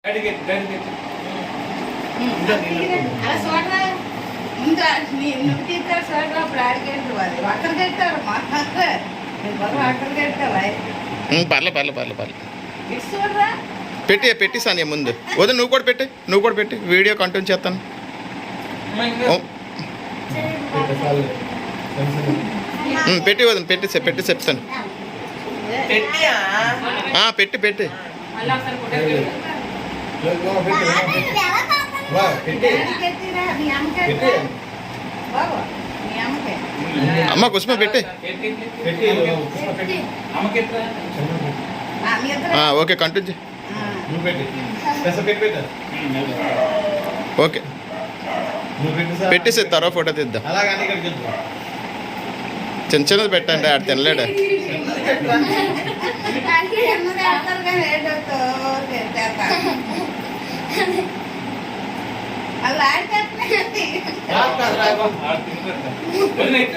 అలా చూడరా ముందు నువ్వు తీస్తారు చూడరా అప్పుడు ఆడికెళ్తావు అది అక్కడికి వెళ్తారు మా అక్కడికి వెళ్తావా ఇటు చూడరా పెట్టి సానియా ముందు వద్దు నువ్వు కూడా పెట్టి వీడియో కంటిన్యూ చేస్తాను పెట్టి వద్దు పెట్టి చెప్తాను పెట్టి అమ్మ కుసుమ పెట్టి ఓకే కంటిన్యూ ఓకే పెట్టేసి తర్వాత ఫోటో తీద్దాం చిన్నది పెట్టండి ఆడు తినలేడు అలా